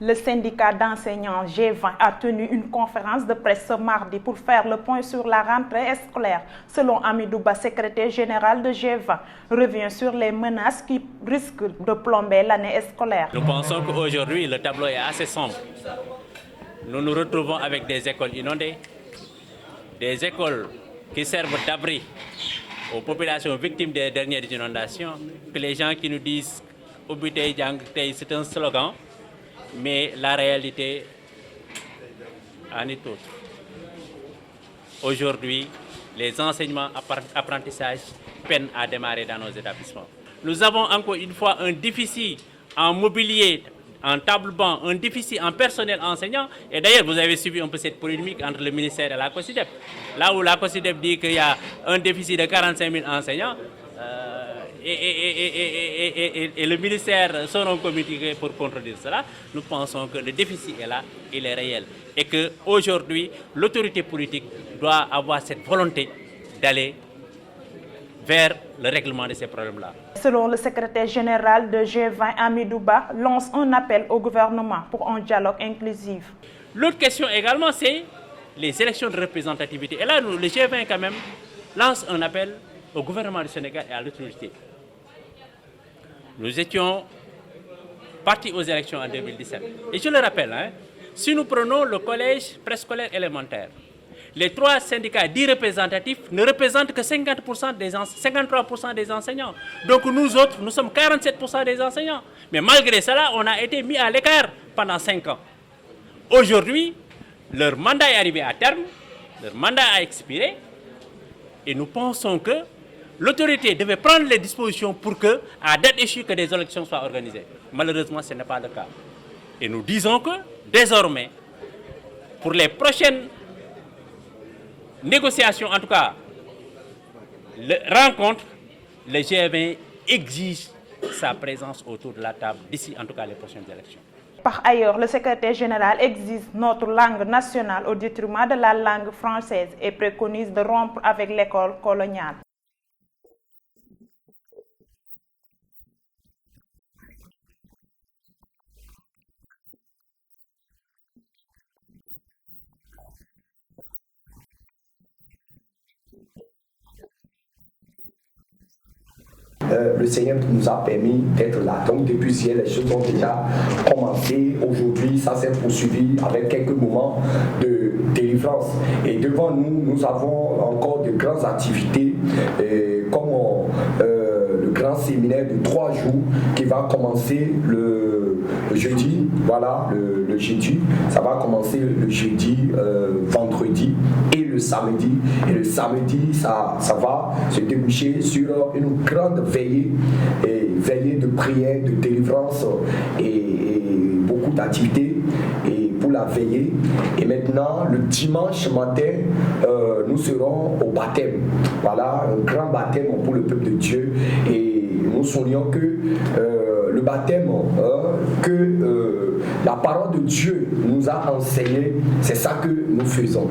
Le syndicat d'enseignants G20 a tenu une conférence de presse ce mardi pour faire le point sur la rentrée scolaire. Selon Hamidou Ba, secrétaire général de G20, revient sur les menaces qui risquent de plomber l'année scolaire. Nous pensons qu'aujourd'hui, le tableau est assez sombre. Nous nous retrouvons avec des écoles inondées, des écoles qui servent d'abri aux populations victimes des dernières inondations, que les gens qui nous disent « Obité Djang Tay », c'est un slogan, mais la réalité en est autre. Aujourd'hui, les enseignements apprentissages peinent à démarrer dans nos établissements. Nous avons encore une fois un déficit en mobilier, en table-banc, un déficit en personnel enseignant. Et d'ailleurs, vous avez suivi un peu cette polémique entre le ministère et la COSYDEP. Là où la COSYDEP dit qu'il y a un déficit de 45 000 enseignants, et le ministère seront communiqués pour contredire cela, nous pensons que le déficit est là, il est réel. Et qu'aujourd'hui, l'autorité politique doit avoir cette volonté d'aller vers le règlement de ces problèmes-là. Selon le secrétaire général de G20, Hamidou Ba, lance un appel au gouvernement pour un dialogue inclusif. L'autre question également, c'est les élections de représentativité. Et là, le G20 quand même lance un appel au gouvernement du Sénégal et à l'autorité. Nous étions partis aux élections en 2017. Et je le rappelle, si nous prenons le collège préscolaire élémentaire, les trois syndicats dits représentatifs ne représentent que 53% des enseignants. Donc nous autres, nous sommes 47% des enseignants. Mais malgré cela, on a été mis à l'écart pendant 5 ans. Aujourd'hui, leur mandat est arrivé à terme, leur mandat a expiré, et nous pensons que l'autorité devait prendre les dispositions pour que, à date échue, que des élections soient organisées. Malheureusement, ce n'est pas le cas. Et nous disons que, désormais, pour les prochaines négociations, en tout cas, rencontres, le G20 exige sa présence autour de la table d'ici, en tout cas, les prochaines élections. Par ailleurs, le secrétaire général exige notre langue nationale au détriment de la langue française et préconise de rompre avec l'école coloniale. Le Seigneur nous a permis d'être là. Donc depuis hier, les choses ont déjà commencé. Aujourd'hui, ça s'est poursuivi avec quelques moments de délivrance. Et devant nous, nous avons encore de grandes activités comme le grand séminaire de 3 jours qui va commencer le jeudi. Voilà, le jeudi. Ça va commencer le jeudi, vendredi et le samedi. Et le samedi, ça va se déboucher sur une grande veillée de prière, de délivrance et beaucoup d'activités pour la veillée. Et maintenant, le dimanche matin, nous serons au baptême. Voilà, un grand baptême pour le peuple de Dieu. Et nous soulignons que le baptême que la parole de Dieu nous a enseigné, c'est ça que nous faisons.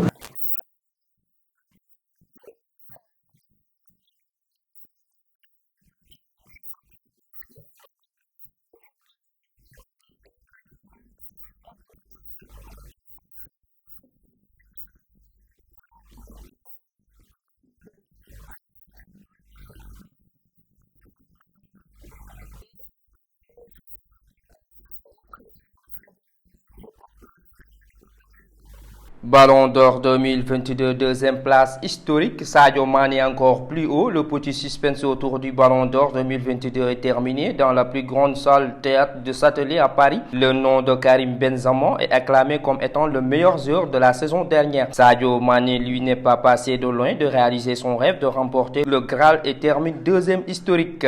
Ballon d'or 2022, deuxième place historique. Sadio Mané encore plus haut. Le petit suspense autour du Ballon d'or 2022 est terminé dans la plus grande salle théâtre de Châtelet à Paris. Le nom de Karim Benzema est acclamé comme étant le meilleur joueur de la saison dernière. Sadio Mané, lui, n'est pas passé de loin de réaliser son rêve de remporter le Graal et termine deuxième historique.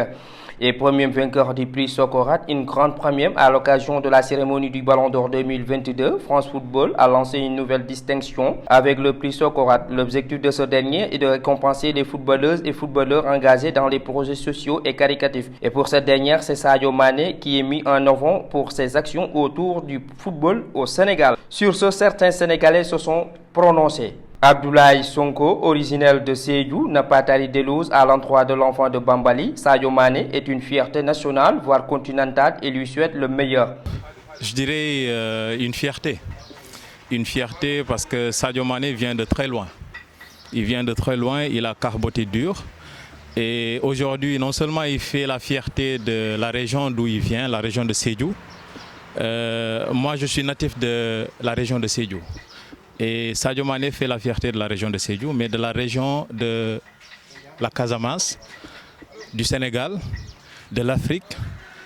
Et premier vainqueur du prix Socrates, une grande première à l'occasion de la cérémonie du Ballon d'Or 2022. France Football a lancé une nouvelle distinction avec le prix Socrates. L'objectif de ce dernier est de récompenser les footballeuses et footballeurs engagés dans les projets sociaux et caritatifs. Et pour cette dernière, c'est Sadio Mané qui est mis en avant pour ses actions autour du football au Sénégal. Sur ce, certains Sénégalais se sont prononcés. Abdoulaye Sonko, originaire de Sédhiou, n'a pas tari d'éloges à l'endroit de l'enfant de Bambali. Sadio Mané est une fierté nationale, voire continentale, et lui souhaite le meilleur. Je dirais une fierté. Une fierté parce que Sadio Mané vient de très loin. Il vient de très loin, il a carboté dur. Et aujourd'hui, non seulement il fait la fierté de la région d'où il vient, la région de Sédhiou. Moi, je suis natif de la région de Sédhiou. Et Sadio Mané fait la fierté de la région de Sédhiou, mais de la région de la Casamance, du Sénégal, de l'Afrique.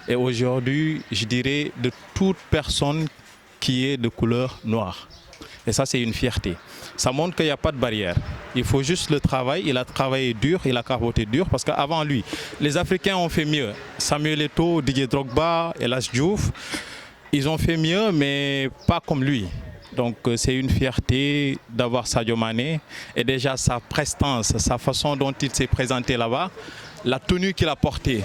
Et aujourd'hui, je dirais de toute personne qui est de couleur noire. Et ça, c'est une fierté. Ça montre qu'il n'y a pas de barrière. Il faut juste le travail. Il a travaillé dur, il a carboté dur. Parce qu'avant lui, les Africains ont fait mieux. Samuel Eto'o, Didier Drogba, El Hadji Diouf, ils ont fait mieux, mais pas comme lui. Donc c'est une fierté d'avoir Sadio Mané. Et déjà sa prestance, sa façon dont il s'est présenté là-bas, la tenue qu'il a portée.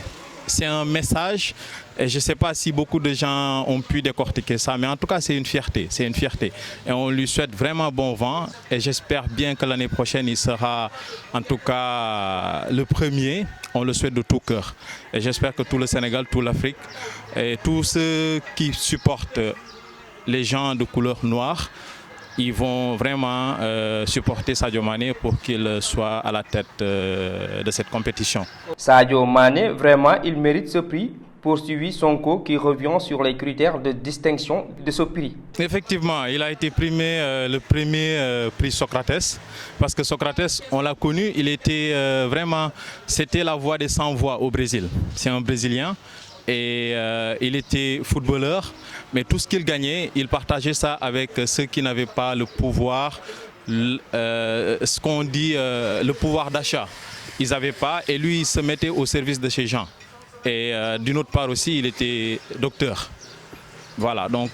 C'est un message et je ne sais pas si beaucoup de gens ont pu décortiquer ça, mais en tout cas c'est une fierté, c'est une fierté. Et on lui souhaite vraiment bon vent et j'espère bien que l'année prochaine il sera en tout cas le premier, on le souhaite de tout cœur. Et j'espère que tout le Sénégal, toute l'Afrique et tous ceux qui supportent les gens de couleur noire, ils vont vraiment supporter Sadio Mané pour qu'il soit à la tête de cette compétition. Sadio Mané, vraiment, il mérite ce prix. Poursuivi Sonko qui revient sur les critères de distinction de ce prix. Effectivement, il a été primé le premier prix Socrates parce que Socrates, on l'a connu, il était vraiment, c'était la voix des sans-voix au Brésil. C'est un Brésilien et il était footballeur, mais tout ce qu'il gagnait, il partageait ça avec ceux qui n'avaient pas le pouvoir, ce qu'on dit le pouvoir d'achat. Ils n'avaient pas et lui il se mettait au service de ces gens. Et d'une autre part aussi, il était docteur. Voilà, donc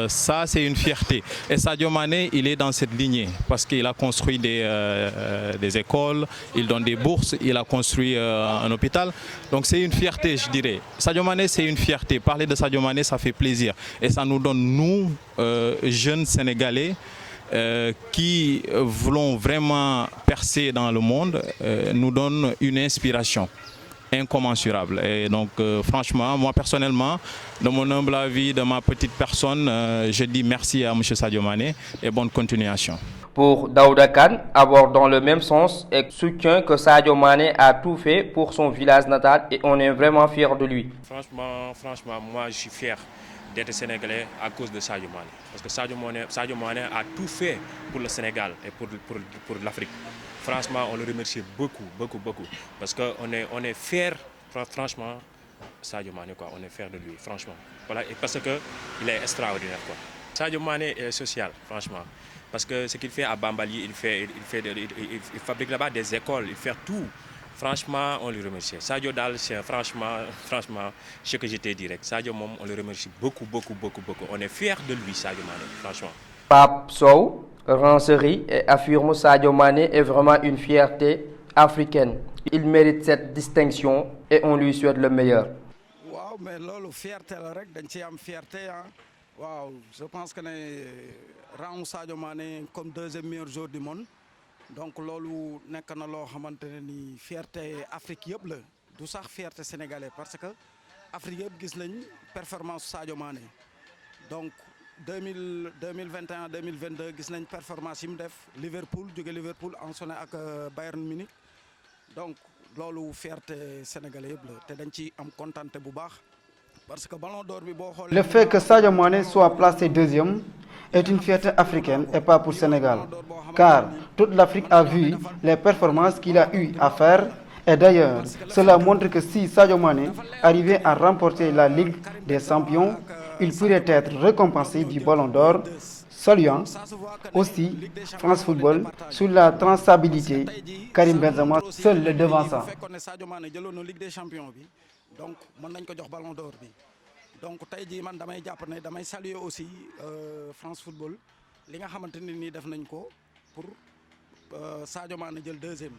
ça c'est une fierté. Et Sadio Mané, il est dans cette lignée parce qu'il a construit des écoles, il donne des bourses, il a construit un hôpital. Donc c'est une fierté, je dirais. Sadio Mané, c'est une fierté. Parler de Sadio Mané, ça fait plaisir. Et ça nous donne, nous, jeunes Sénégalais, qui voulons vraiment percer dans le monde, nous donne une inspiration incommensurable. Et donc franchement, moi personnellement, de mon humble avis, de ma petite personne, je dis merci à M. Sadio Mané et bonne continuation. Pour Daouda Kane, abordant le même sens et soutient que Sadio Mané a tout fait pour son village natal et on est vraiment fiers de lui. Franchement, moi je suis fier d'être sénégalais à cause de Sadio Mané. Parce que Sadio Mané a tout fait pour le Sénégal et pour l'Afrique. Franchement, on le remercie beaucoup. Parce qu'on est fiers, franchement, Sadio Mané, quoi. On est fiers de lui, franchement. Voilà, et parce qu'il est extraordinaire, quoi. Sadio Mané est social, franchement. Parce que ce qu'il fait à Bambali, il fabrique là-bas des écoles, il fait tout. Franchement, on le remercie. Sadio Dal, c'est franchement, ce que je te dirais. Sadio Mom, on le remercie beaucoup. On est fiers de lui, Sadio Mané, franchement. Pape Sow, Rancerie et affirme Sadio Mané est vraiment une fierté africaine. Il mérite cette distinction et on lui souhaite le meilleur. Wow, mais lolo fierté la rek dañ ci am fierté hein. Wow, je pense que rang Sadio Mané comme deuxième meilleur joueur du monde. Donc lolu nek na lo xamantene ni fierté Afrique yeb la. Du sax fierté sénégalais parce que Afrique yeb gis nañ performance Sadio Mané. Donc 2021 2022 gis nañ performance yi mu def Liverpool enchaîné ak Bayern Munich donc lolu fierté sénégalais yeb la té dañ ci am contenté bu baax parce que ballon d'or bi bo xolé. Le fait que Sadio Mané soit placé deuxième est une fierté africaine et pas pour le Sénégal car toute l'Afrique a vu les performances qu'il a eu à faire et d'ailleurs cela montre que si Sadio Mané arrivait à remporter la Ligue des Champions, il pourrait être récompensé du Ballon d'Or, saluant aussi France Football sur la traçabilité. Karim Benzema seul le devançant. Donc mën nañ ko jox Ballon d'Or bi donc tey jii man damay jàpp ne damay saluer aussi France Football li nga xamante ne nii def nañ ko pour Sadio Mané jël deuxième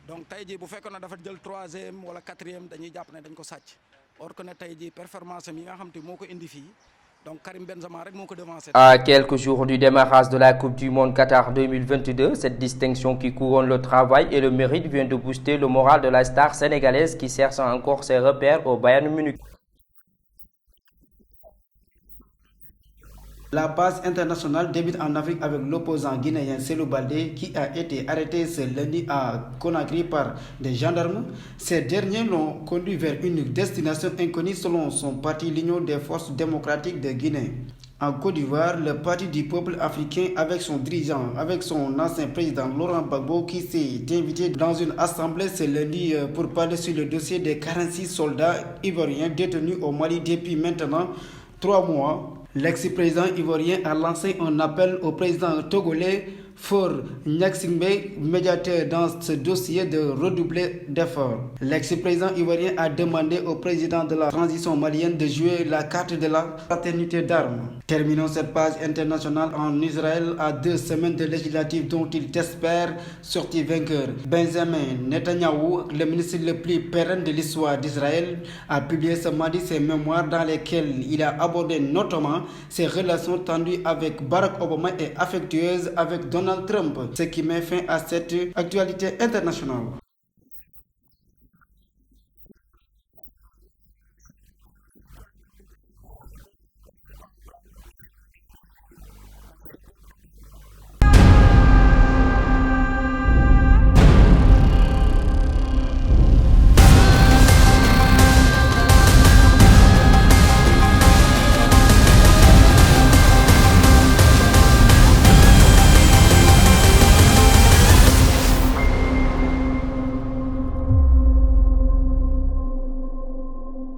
donc tey jii bu fekkoon ne dafa jël troisième wala quatrième dañuy jàpp ne dañ ko sàcc or que ne tey jii performance yi nga xam te moo ko indi fii donc Karim Benzema rek moo ko devancé. À quelques jours du démarrage de la Coupe du Monde Qatar 2022, cette distinction qui couronne le travail et le mérite vient de booster le moral de la star sénégalaise qui cherche encore ses repères au Bayern Munich. La passe internationale débute en Afrique avec l'opposant guinéen Cellou Baldé qui a été arrêté ce lundi à Conakry par des gendarmes. Ces derniers l'ont conduit vers une destination inconnue selon son parti, l'Union des forces démocratiques de Guinée. En Côte d'Ivoire, le Parti du peuple africain avec son dirigeant, avec son ancien président Laurent Gbagbo qui s'est invité dans une assemblée ce lundi pour parler sur le dossier des 46 soldats ivoiriens détenus au Mali depuis maintenant 3 mois. L'ex-président ivoirien a lancé un appel au président togolais Faure Gnassingbé, médiateur dans ce dossier, de redoubler d'efforts. L'ex-président ivoirien a demandé au président de la transition malienne de jouer la carte de la fraternité d'armes. Terminons cette page internationale en Israël à 2 semaines de législatives dont il espère sortir vainqueur. Benjamin Netanyahou, le ministre le plus pérenne de l'histoire d'Israël, a publié ce mardi ses mémoires dans lesquelles il a abordé notamment ses relations tendues avec Barack Obama et affectueuses avec Donald Trump, ce qui met fin à cette actualité internationale.